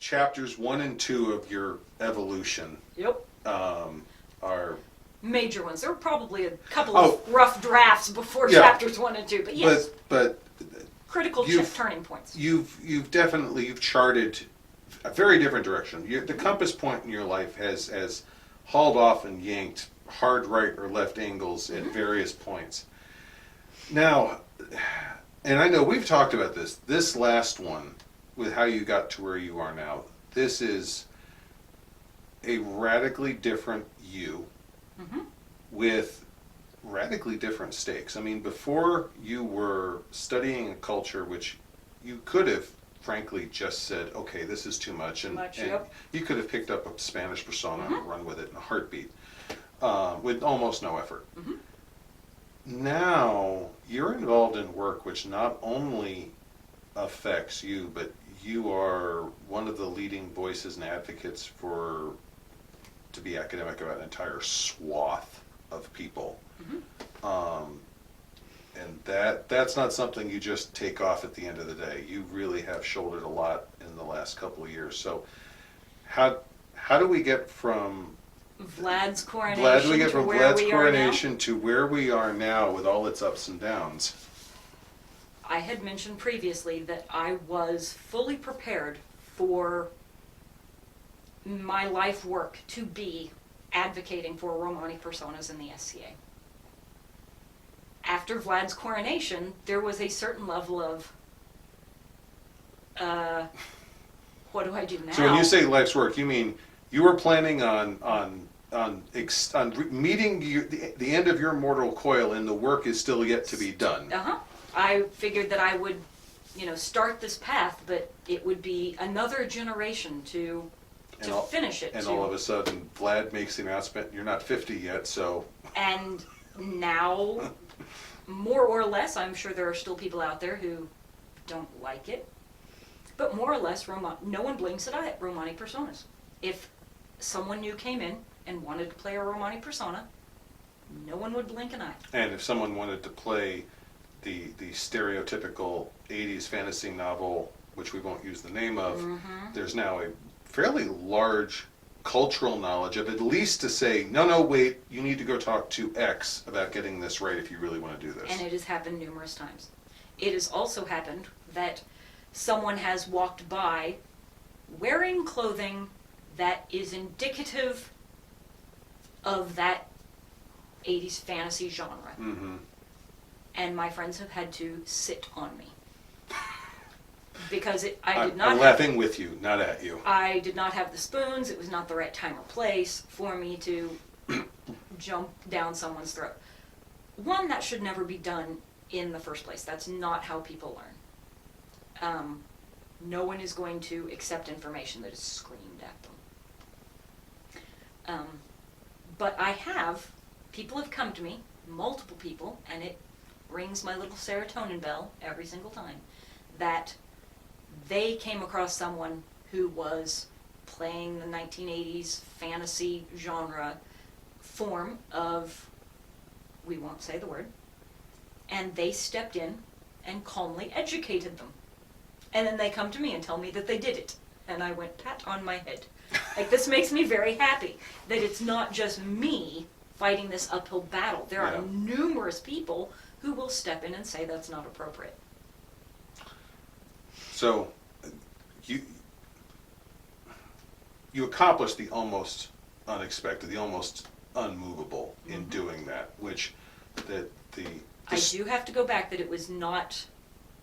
chapters 1 and 2 of your evolution Yep. Are Major ones. There were probably a couple of rough drafts before Yeah. chapters 1 and 2, but yes, but critical turning points. you've definitely charted a very different direction. The compass point in your life has hauled off and yanked hard right or left angles at various points. Now, and I know we've talked about this last one with how you got to where you are now. This is a radically different you with radically different stakes. I mean, before you were studying a culture which you could have frankly just said, okay, this is too much, and you could have picked up a Spanish persona and run with it in a heartbeat with almost no effort. Now you're involved in work which not only affects you, but you are one of the leading voices and advocates to be academic about an entire swath of people. And that's not something you just take off at the end of the day. You really have shouldered a lot in the last couple of years. So how do we get from Vlad's coronation to where we are now with all its ups and downs? I had mentioned previously that I was fully prepared for my life work to be advocating for Romani personas in the SCA. After Vlad's coronation, there was a certain level of, what do I do now? So when you say life's work, you mean you were planning on meeting the end of your mortal coil, and the work is still yet to be done. I figured that I would, start this path, but it would be another generation to finish it. And all of a sudden, Vlad makes the announcement, you're not 50 yet, so... And now, more or less, I'm sure there are still people out there who don't like it, but more or less, no one blinks at Romani personas. If someone new came in and wanted to play a Romani persona, no one would blink an eye. And if someone wanted to play the stereotypical 80s fantasy novel, which we won't use the name of, there's now a fairly large cultural knowledge of at least to say, no, wait, you need to go talk to X about getting this right if you really want to do this. And it has happened numerous times. It has also happened that someone has walked by wearing clothing that is indicative of that 80s fantasy genre. And my friends have had to sit on me. Because I'm laughing with you, not at you. I did not have the spoons. It was not the right time or place for me to jump down someone's throat. One, that should never be done in the first place. That's not how people learn. No one is going to accept information that is screamed at them. But people have come to me, multiple people, and it rings my little serotonin bell every single time, that they came across someone who was playing the 1980s fantasy genre form of, we won't say the word, and they stepped in and calmly educated them. And then they come to me and tell me that they did it. And I went, pat on my head. Like, this makes me very happy that it's not just me fighting this uphill battle. There are numerous people who will step in and say that's not appropriate. So, you accomplished the almost unexpected, the almost unmovable in doing that, which I do have to go back that it was not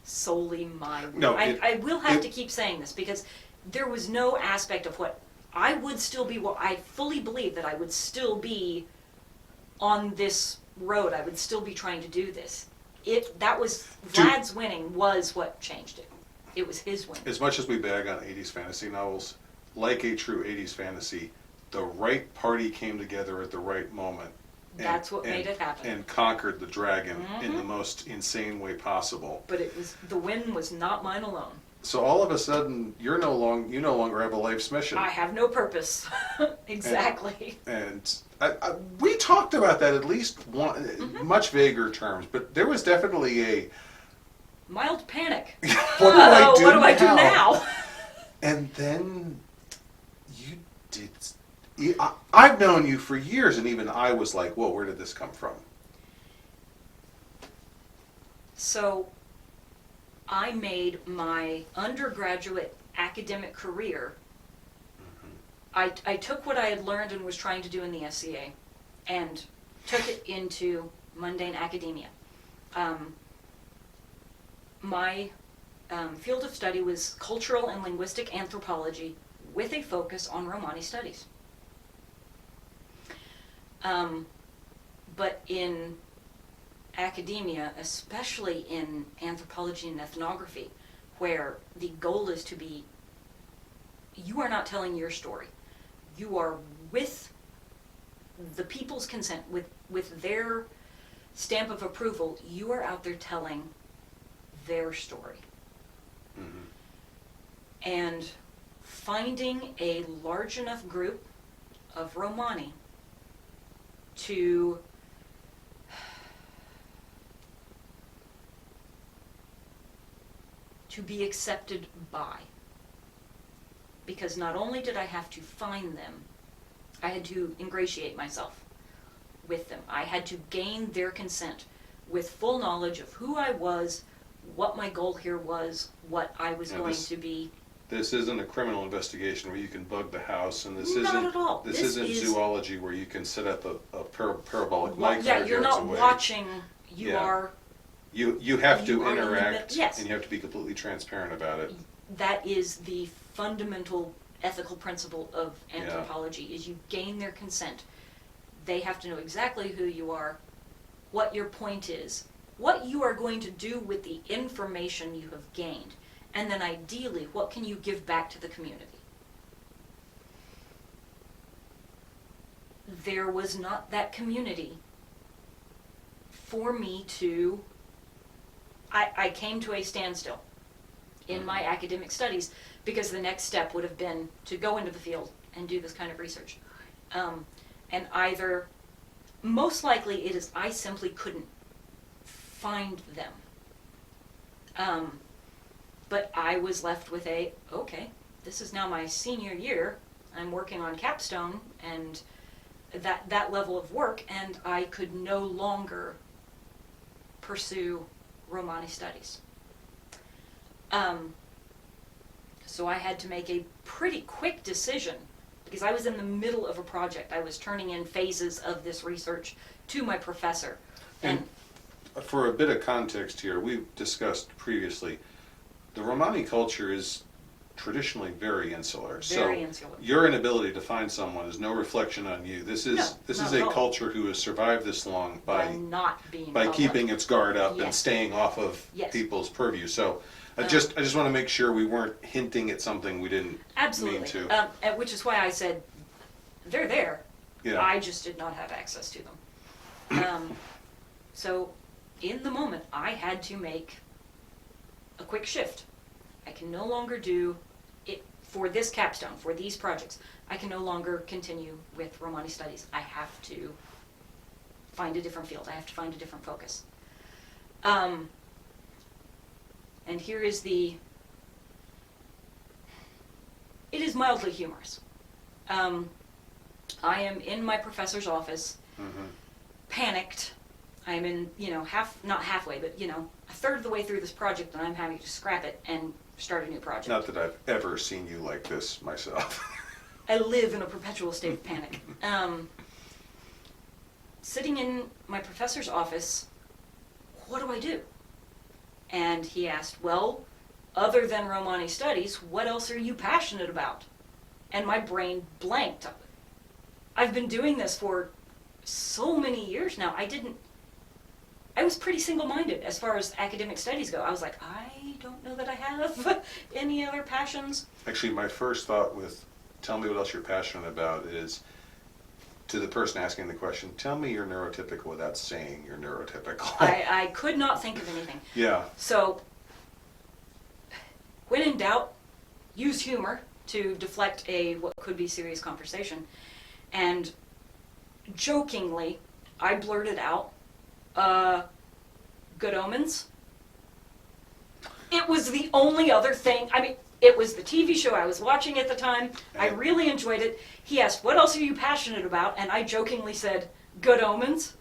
solely my work. No, I will have to keep saying this, because there was no aspect of what I would still be, I fully believe that I would still be on this road. I would still be trying to do this. Vlad's winning was what changed it. It was his win. As much as we bag on 80s fantasy novels, like a true 80s fantasy, the right party came together at the right moment. That's what made it happen. And conquered the dragon in the most insane way possible. But the win was not mine alone. So all of a sudden, you no longer have a life's mission. I have no purpose. Exactly. And we talked about that at least much vaguer terms, but there was definitely a mild panic. What do I do now? And then you did. I've known you for years, and even I was like, "Whoa, where did this come from?" So I made my undergraduate academic career. I took what I had learned and was trying to do in the SCA and took it into mundane academia. My field of study was cultural and linguistic anthropology with a focus on Romani studies. But in academia, especially in anthropology and ethnography, where the goal is to be, you are not telling your story. You are, with the people's consent, with their stamp of approval, you are out there telling their story. Mm-hmm. And finding a large enough group of Romani to be accepted by. Because not only did I have to find them, I had to ingratiate myself with them. I had to gain their consent with full knowledge of who I was, what my goal here was, what I was going to be. This isn't a criminal investigation where you can bug the house, and this Not isn't at all. This isn't zoology where you can set up a parabolic mic. Yeah, you're not away. Watching. You are. You have to interact, yes. and you have to be completely transparent about it. That is the fundamental ethical principle of anthropology, is you gain their consent. They have to know exactly who you are, what your point is, what you are going to do with the information you have gained, and then ideally, what can you give back to the community? There was not that community for me to... I came to a standstill in my academic studies because the next step would have been to go into the field and do this kind of research. And either, most likely it is I simply couldn't find them. But I was left with okay, this is now my senior year, I'm working on capstone and that level of work, and I could no longer pursue Romani studies. So I had to make a pretty quick decision because I was in the middle of a project. I was turning in phases of this research to my professor. And for a bit of context here, we've discussed previously, the Romani culture is traditionally very insular. Very insular. Your inability to find someone is no reflection on you. This is a culture who has survived this long by not being keeping its guard up Yes. and staying off of Yes. people's purview. So I just want to make sure we weren't hinting at something we didn't mean to. And which is why I said they're there. Yeah. I just did not have access to them. So in the moment, I had to make a quick shift. I can no longer do it for this capstone, for these projects. I can no longer continue with Romani studies. I have to find a different field. I have to find a different focus. And here is it is mildly humorous. I am in my professor's office, panicked. I'm in, not halfway, but, a third of the way through this project, and I'm having to scrap it and start a new project. Not that I've ever seen you like this myself. I live in a perpetual state of panic. Sitting in my professor's office, what do I do? And he asked, well, other than Romani studies, what else are you passionate about? And my brain blanked. I've been doing this for so many years now. I was pretty single-minded as far as academic studies go. I was like, I don't know that I have any other passions. Actually, my first thought with tell me what else you're passionate about is to the person asking the question, tell me you're neurotypical without saying you're neurotypical. I could not think of anything. Yeah. So, when in doubt, use humor to deflect what could be serious conversation. And jokingly, I blurted out, Good Omens. It was the only other thing. I mean, It was the TV show I was watching at the time. I And- really enjoyed it. He asked, what else are you passionate about? And I jokingly said, Good Omens.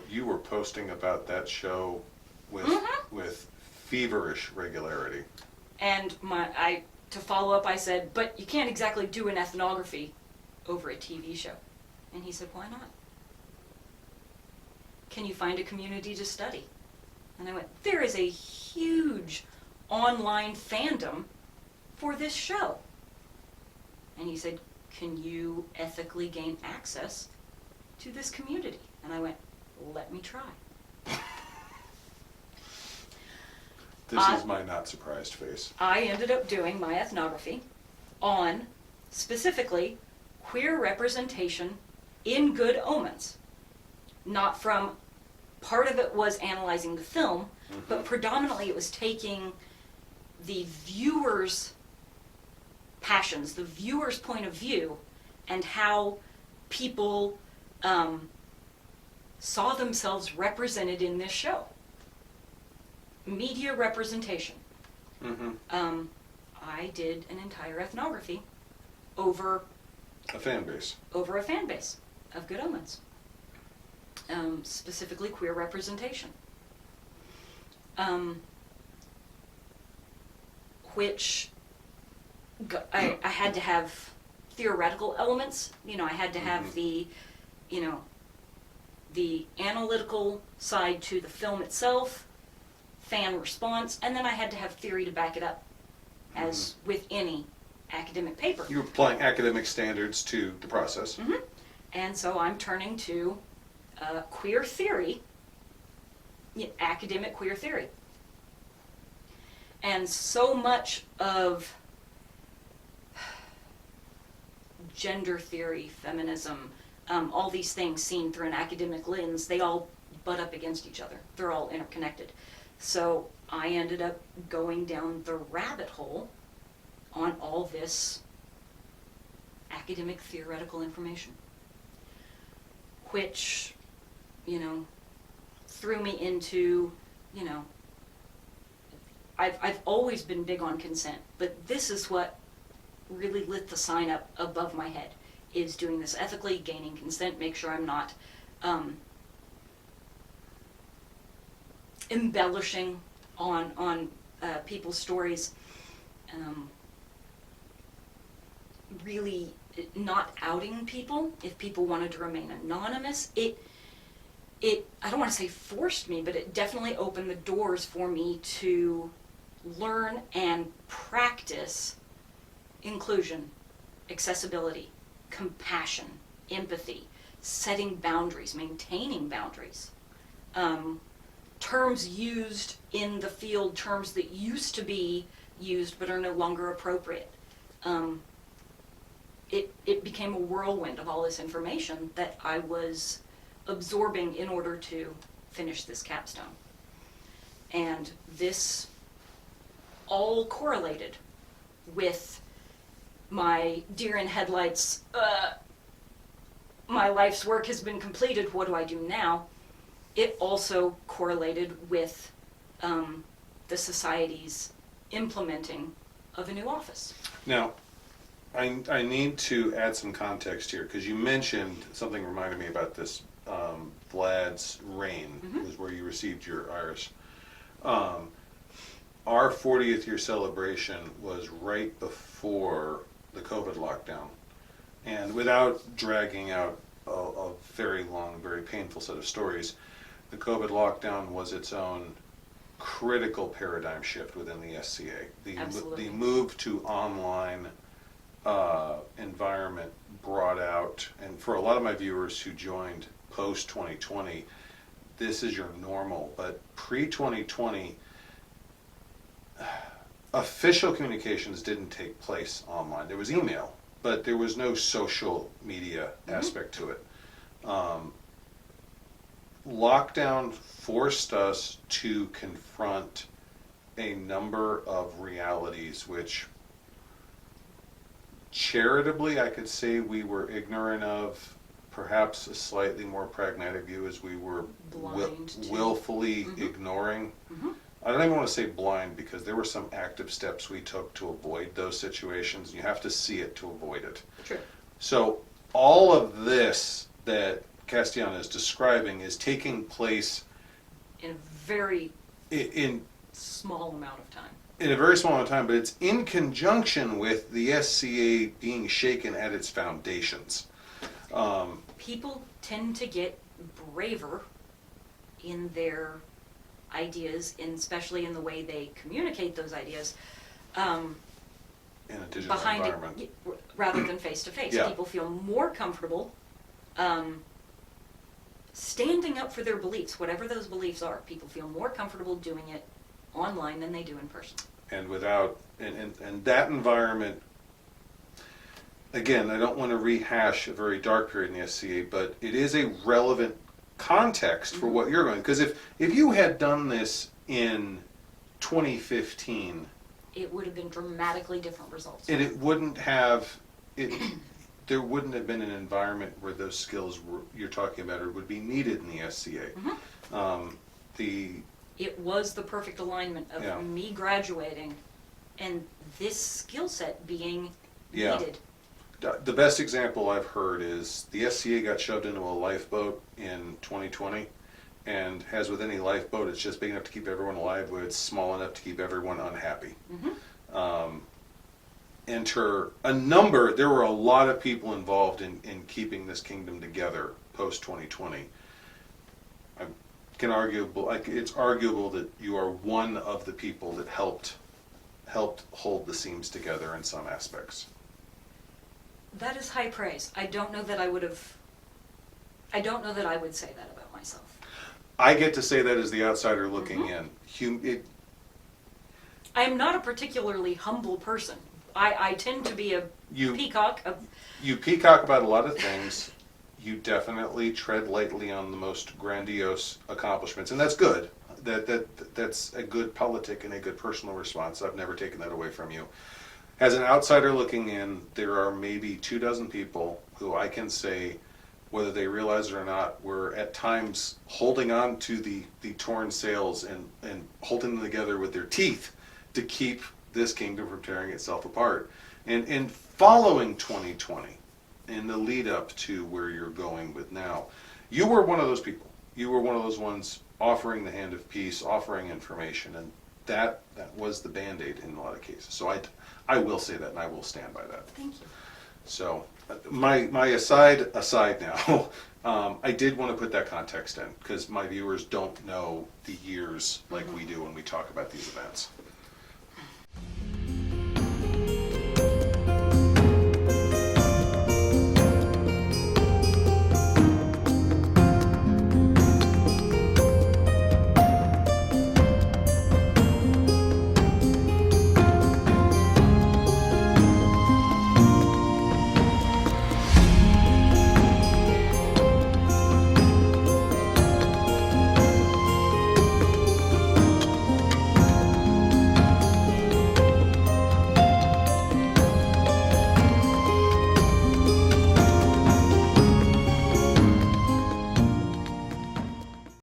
You were posting about that show with with feverish regularity. And to follow up, I said, but you can't exactly do an ethnography over a TV show. And he said, why not? Can you find a community to study? And I went, there is a huge online fandom for this show. And he said, can you ethically gain access to this community? And I went, let me try. This is my not surprised face. I ended up doing my ethnography on specifically queer representation in Good Omens. Not from, part of it was analyzing the film, but predominantly it was taking the viewer's passions, the viewer's point of view, and how people saw themselves represented in this show. Media representation. I did an entire ethnography over A fan base. a fan base of Good Omens. Specifically queer representation. Which I had to have theoretical elements. I had to have the analytical side to the film itself, fan response, and then I had to have theory to back it up, as with any academic paper. You were applying academic standards to the process. And so I'm turning to queer theory, academic queer theory. And so much of gender theory, feminism, all these things seen through an academic lens, they all butt up against each other. They're all interconnected. So I ended up going down the rabbit hole on all this academic theoretical information, which, threw me into, I've always been big on consent, but this is what really lit the sign up above my head, is doing this ethically, gaining consent, make sure I'm not embellishing on people's stories, really not outing people if people wanted to remain anonymous. It I don't want to say forced me, but it definitely opened the doors for me to learn and practice inclusion, accessibility, compassion, empathy, setting boundaries, maintaining boundaries. Terms used in the field, terms that used to be used but are no longer appropriate. It became a whirlwind of all this information that I was absorbing in order to finish this capstone. And this all correlated with my deer in headlights, my life's work has been completed, what do I do now? It also correlated with the society's implementing of a new office. Now, I need to add some context here, because you mentioned, something reminded me about this, Vlad's reign, was where you received your iris. Our 40th year celebration was right before the COVID lockdown. And without dragging out a very long, very painful set of stories, the COVID lockdown was its own critical paradigm shift within the SCA. The move to online environment brought out, and for a lot of my viewers who joined post 2020, this is your normal, but pre 2020, official communications didn't take place online. There was email, but there was no social media aspect to it. Lockdown forced us to confront a number of realities which charitably I could say we were ignorant of. Perhaps a slightly more pragmatic view is we were Blind to. willfully ignoring. I don't even want to say blind, because there were some active steps we took to avoid those situations. You have to see it to avoid it. True. So all of this that Castellana is describing is taking place In a very in small amount of time. in a very small amount of time, but it's in conjunction with the SCA being shaken at its foundations. People tend to get braver in their ideas, especially in the way they communicate those ideas, In a digital behind environment. it, rather than face to face. Yeah. People feel more comfortable standing up for their beliefs, whatever those beliefs are. People feel more comfortable doing it online than they do in person. And without, and that environment, again, I don't want to rehash a very dark period in the SCA, but it is a relevant context for what you're going. Because if you had done this in 2015, It would have been dramatically different results. and it wouldn't have, there wouldn't have been an environment where those skills you're talking about would be needed in the SCA. It was the perfect alignment of Yeah. me graduating and this skill set being Yeah. needed. The best example I've heard is the SCA got shoved into a lifeboat in 2020, and as with any lifeboat, it's just big enough to keep everyone alive, but it's small enough to keep everyone unhappy. Enter a number, there were a lot of people involved in keeping this kingdom together post 2020. It's arguable that you are one of the people that helped hold the seams together in some aspects. That is high praise. I don't know that I would say that about myself. I get to say that as the outsider looking in. I am not a particularly humble person. I tend to be a peacock. You peacock about a lot of things. You definitely tread lightly on the most grandiose accomplishments, and that's good. That's a good politic and a good personal response. I've never taken that away from you. As an outsider looking in, there are maybe 24 people who I can say, whether they realize it or not, were at times holding on to the torn sails and holding them together with their teeth to keep this kingdom from tearing itself apart. And following 2020, in the lead up to where you're going with now, you were one of those people. You were one of those ones offering the hand of peace, offering information, and that was the Band-Aid in a lot of cases. So I will say that, and I will stand by that. Thank you. So my aside now, I did want to put that context in, because my viewers don't know the years like we do when we talk about these events.